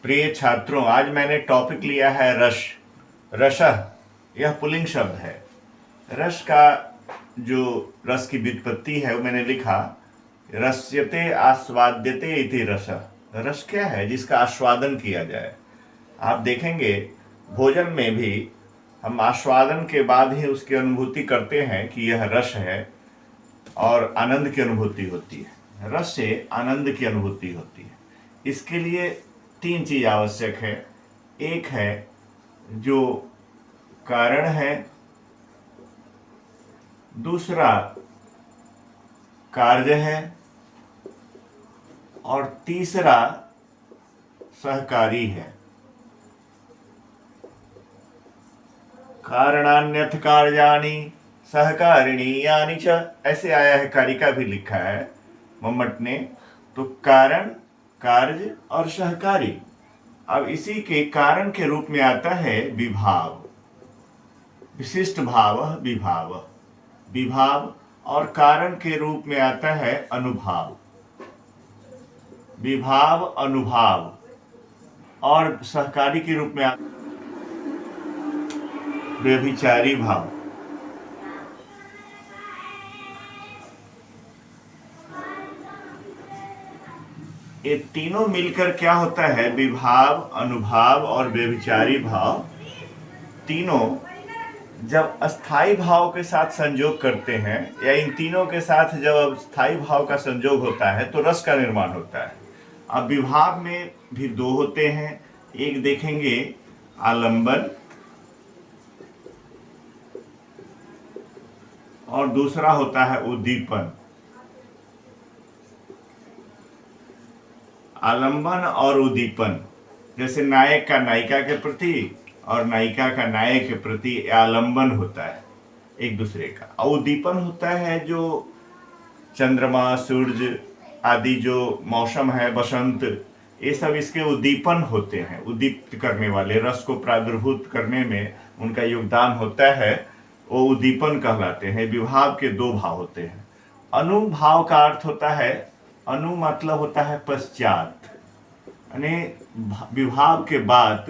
प्रिय छात्रों, आज मैंने टॉपिक लिया है रस। रसः यह पुल्लिंग शब्द है। रस का जो रस की व्युत्पत्ति है वो मैंने लिखा, रस्यते आस्वाद्यते इति रसः। रस क्या है? जिसका आस्वादन किया जाए। आप देखेंगे भोजन में भी हम आस्वादन के बाद ही उसकी अनुभूति करते हैं कि यह रस है और आनंद की अनुभूति होती है। रस से आनंद की अनुभूति होती है। इसके लिए तीन चीज आवश्यक है। एक है जो कारण है, दूसरा कार्य है और तीसरा सहकारी है। कारणान्यथ कार्याणि सहकारिणी यानि च, ऐसे आया है, कारिका भी लिखा है मम्मट ने। तो कारण, कार्य और सहकारी। अब इसी के कारण के रूप में आता है विभाव, विशिष्ट भाव, विभाव। विभाव और कारण के रूप में आता है अनुभाव, विभाव अनुभाव। और सहकारी के रूप में व्यभिचारी भाव। ये तीनों मिलकर क्या होता है? विभाव, अनुभाव और व्यभिचारी भाव। तीनों जब अस्थाई भाव के साथ संयोग करते हैं, या इन तीनों के साथ जब स्थाई भाव का संयोग होता है तो रस का निर्माण होता है। अब विभाव में भी दो होते हैं। एक देखेंगे आलंबन और दूसरा होता है उद्दीपन। आलंबन और उद्दीपन, जैसे नायक का नायिका के प्रति और नायिका का नायक के प्रति आलंबन होता है एक दूसरे का। और उद्दीपन होता है जो चंद्रमा, सूर्य आदि जो मौसम है, बसंत, ये सब इसके उद्दीपन होते हैं। उद्दीप्त करने वाले, रस को प्रादुर्भूत करने में उनका योगदान होता है, वो उद्दीपन कहलाते हैं। विभाव के दो भाव होते हैं। अनुभाव का अर्थ होता है, अनु मतलब होता है पश्चात, यानी विभाव के बाद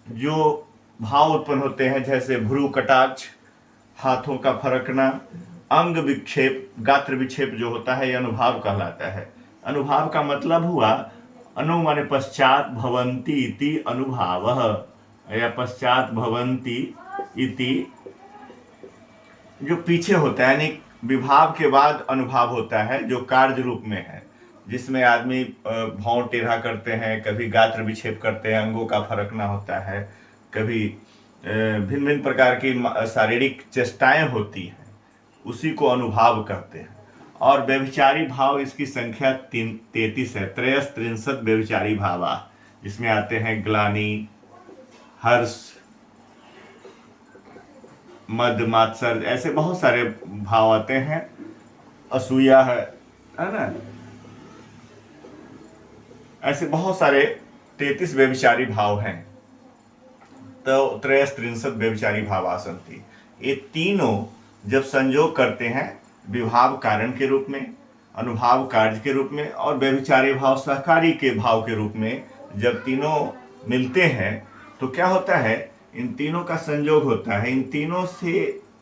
जो भाव उत्पन्न होते हैं, जैसे भ्रू कटाक्ष, हाथों का फरकना, अंग विक्षेप, गात्र विक्षेप जो होता है, यह अनुभाव कहलाता है। अनुभाव का मतलब हुआ अनु माने पश्चात, भवन्ति इति अनुभावः, या पश्चात भवन्ति इति जो पीछे होता है, यानी विभाव के बाद अनुभाव होता है, जो कार्य रूप में है, जिसमें आदमी भौं टेढ़ा करते हैं, कभी गात्र विक्षेप करते हैं, अंगों का फरकना होता है, कभी भिन्न भिन्न प्रकार की शारीरिक चेष्टाएं होती हैं, उसी को अनुभाव कहते हैं। और व्यभिचारी भाव, इसकी संख्या 33 है। 33 व्यभिचारी भावा, जिसमें आते हैं ग्लानि, हर्ष, मद, मात्सर्य, ऐसे बहुत सारे भाव आते हैं। असूया है ना, ऐसे बहुत सारे 33 व्यभिचारी भाव हैं। तो 33 व्यभिचारी भावा सन्ति। ये तीनों जब संयोग करते हैं, विभाव कारण के रूप में, अनुभाव कार्य के रूप में और व्यभिचारी भाव सहकारी के भाव के रूप में, जब तीनों मिलते हैं तो क्या होता है? इन तीनों का संयोग होता है। इन तीनों से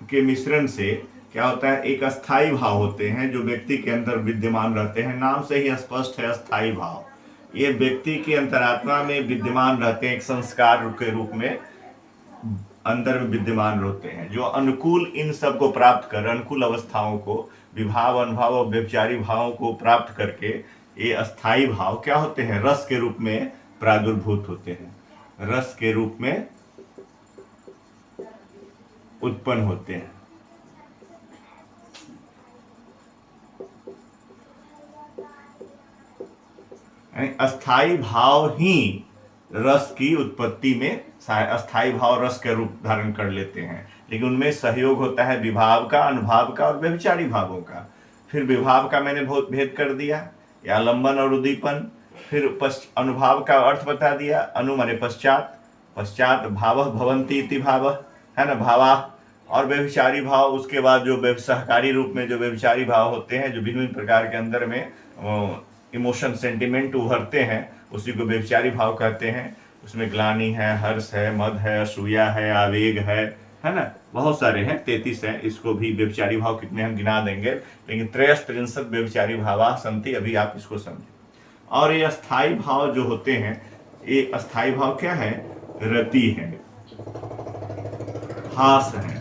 के मिश्रण से क्या होता है? एक अस्थाई भाव होते हैं जो व्यक्ति के अंदर विद्यमान रहते हैं। नाम से ही स्पष्ट है, अस्थाई भाव। ये व्यक्ति की अंतरात्मा में विद्यमान रहते हैं, एक संस्कार के रूप में अंदर में विद्यमान रहते हैं, जो अनुकूल इन सब को प्राप्त कर, अनुकूल अवस्थाओं को, विभाव, अनुभाव और व्यभिचारी भावों को प्राप्त करके ये अस्थाई भाव क्या होते हैं? रस के रूप में प्रादुर्भूत होते हैं, रस के रूप में उत्पन्न होते हैं। अस्थाई भाव ही रस की उत्पत्ति में, अस्थाई भाव रस का रूप धारण कर लेते हैं, लेकिन उनमें सहयोग होता है विभाव का, अनुभाव का और व्यभिचारी भावों का। फिर विभाव का मैंने बहुत भेद कर दिया, या आलंबन और उद्दीपन। फिर अनुभाव का अर्थ बता दिया, अनु माने पश्चात, पश्चात भावः भवन्ति इति भावः, है ना, भावा। और व्यभिचारी भाव, उसके बाद जो सहकारी रूप में जो व्यभिचारी भाव होते हैं, जो भिन्न प्रकार के अंदर में इमोशन, सेंटिमेंट उभरते हैं, उसी को व्यभिचारी भाव कहते हैं। उसमें ग्लानि है, हर्ष है, मद है, असूया है, आवेग है ना, बहुत सारे हैं, 33 हैं। इसको भी व्यभिचारी भाव कितने हम गिना देंगे, लेकिन 63 व्यभिचारी भावा संति, अभी आप इसको समझें। और ये अस्थाई भाव जो होते हैं, ये अस्थाई भाव क्या है? रति है, हास है,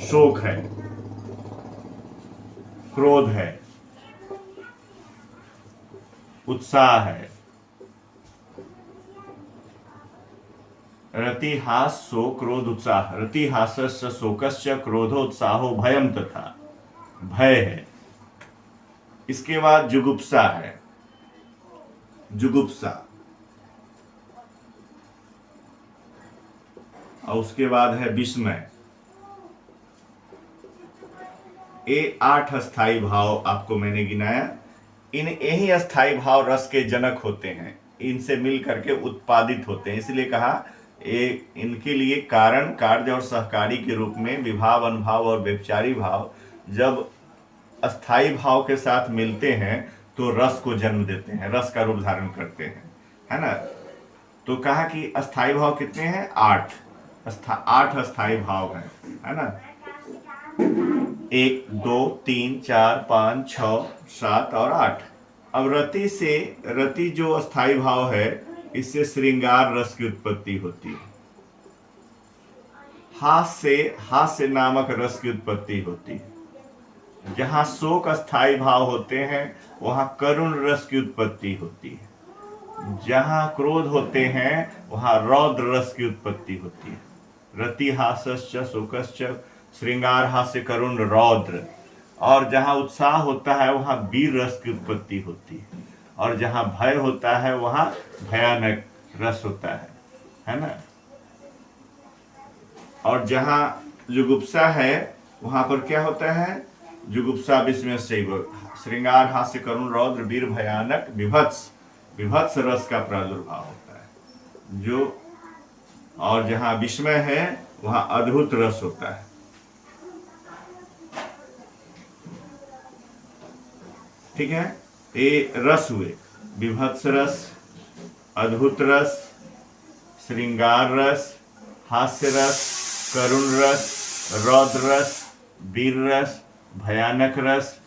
शोक है, क्रोध है, उत्साह है। रति, हास, शोक, क्रोध, उत्साह। रति, हासस्य, शोकस्य, क्रोधोत्साहो, भयम तथा, भय है। इसके बाद जुगुप्सा है, जुगुप्सा। और उसके बाद है विस्मय। ये 8 अस्थाई भाव आपको मैंने गिनाया। यही अस्थाई भाव रस के जनक होते हैं, इनसे मिल करके उत्पादित होते हैं। इसलिए कहा इनके लिए कारण, कार्य और सहकारी के रूप में विभाव, अनुभाव और व्यभिचारी भाव जब अस्थाई भाव के साथ मिलते हैं तो रस को जन्म देते हैं, रस का रूप धारण करते हैं, है ना। तो कहा कि अस्थाई भाव कितने हैं? 8 अस्थाई भाव हैं, है ना। 1 2 3 4 5 6 7 और 8। अब रति जो अस्थाई भाव है, इससे श्रृंगार रस की उत्पत्ति होती है। हास्य नामक रस की उत्पत्ति होती है। जहां शोक अस्थाई भाव होते हैं वहां करुण रस की उत्पत्ति होती है। जहां क्रोध होते हैं वहां रौद्र रस की उत्पत्ति होती है। रति, हासश्च, शोकश्च, श्रृंगार, हास्य, करुण, रौद्र। और जहां उत्साह होता है वहां वीर रस की उत्पत्ति होती है। और जहां भय होता है वहां भयानक रस होता है ना। और जहां जुगुप्सा है वहां पर क्या होता है? जुगुप्सा विस्मय से श्रृंगार, हास्य, करुण, रौद्र, वीर, भयानक, विभत्स रस का प्रादुर्भाव होता है जो। और जहां विस्मय है वहां अद्भुत रस होता है। ठीक है, ये रस हुए, विभत्स रस, अद्भुत रस, श्रृंगार रस, हास्य रस, करुण रस, रौद्र रस, वीर रस, भयानक रस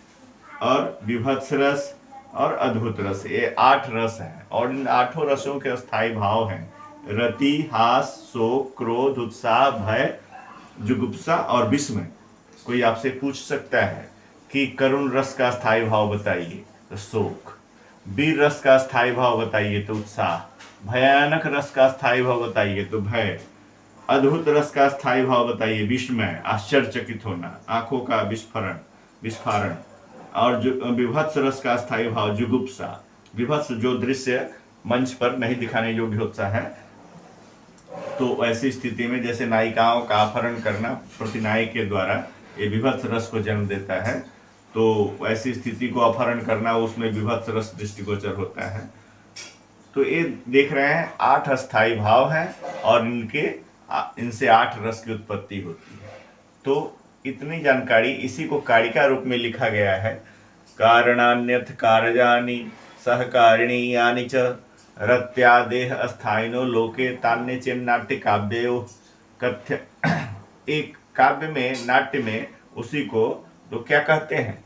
और विभत्स रस और अद्भुत रस। ये 8 रस हैं और इन 8 रसों के अस्थाई भाव हैं रति, हास, शोक, क्रोध, उत्साह, भय, जुगुप्सा और विस्मय। कोई आपसे पूछ सकता है कि करुण रस का स्थायी भाव बताइए, तो शोक। वीर रस का स्थायी भाव बताइए, तो उत्साह। भयानक रस का स्थायी भाव बताइए, तो भय। अद्भुत रस का स्थायी भाव बताइए, विस्मय, आश्चर्यचकित होना, आंखों का विस्फारण। और विभत्स रस का स्थायी भाव जुगुप्सा। विभत्स जो दृश्य मंच पर नहीं दिखाने योग्य होता है, तो ऐसी स्थिति में जैसे नायिकाओं का अपहरण करना प्रतिनायक के द्वारा ये विभत्स रस को जन्म देता है, तो ऐसी स्थिति को अपहरण करना उसमें विभत्स रस दृष्टिगोचर होता है। तो ये देख रहे हैं 8 अस्थाई भाव हैं और इनसे 8 रस की उत्पत्ति होती है। तो इतनी जानकारी इसी को कारिका रूप में लिखा गया है। कारणान्यथ कारजानि सहकारिणी यानि च रत्यादेह अस्थाइनो लोके तान्य चेन नाट्य काव्यो कथ्य। एक काव्य में, नाट्य में उसी को तो क्या कहते हैं?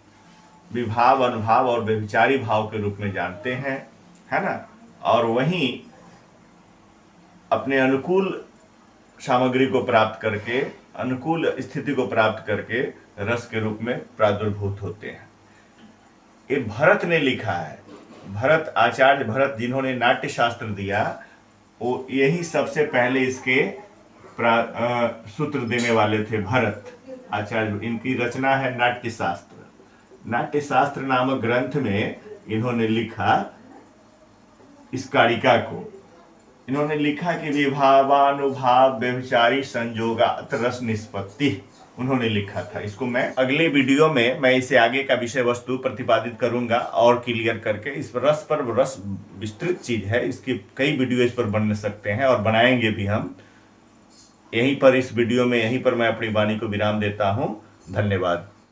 विभाव, अनुभाव और व्यभिचारी भाव के रूप में जानते हैं, है ना। और वहीं अपने अनुकूल सामग्री को प्राप्त करके, अनुकूल स्थिति को प्राप्त करके रस के रूप में प्रादुर्भूत होते हैं। ये भरत ने लिखा है। भरत, आचार्य भरत जिन्होंने नाट्य शास्त्र दिया, वो यही सबसे पहले इसके सूत्र देने वाले थे। भरत आचार्य, इनकी रचना है नाट्य शास्त्र। नाट्य शास्त्र नामक ग्रंथ में इन्होंने लिखा इस कारिका को। इन्होंने लिखा कि विभावानुभाव व्यभिचारी संयोगात रस निष्पत्ति, उन्होंने लिखा था। इसको मैं अगले वीडियो में मैं इसे आगे का विषय वस्तु प्रतिपादित करूंगा और क्लियर करके। इस रस पर, रस विस्तृत चीज है, इसकी कई वीडियो इस पर बन सकते हैं और बनाएंगे भी हम। यहीं पर इस वीडियो में, यहीं पर मैं अपनी वाणी को विराम देता हूं। धन्यवाद।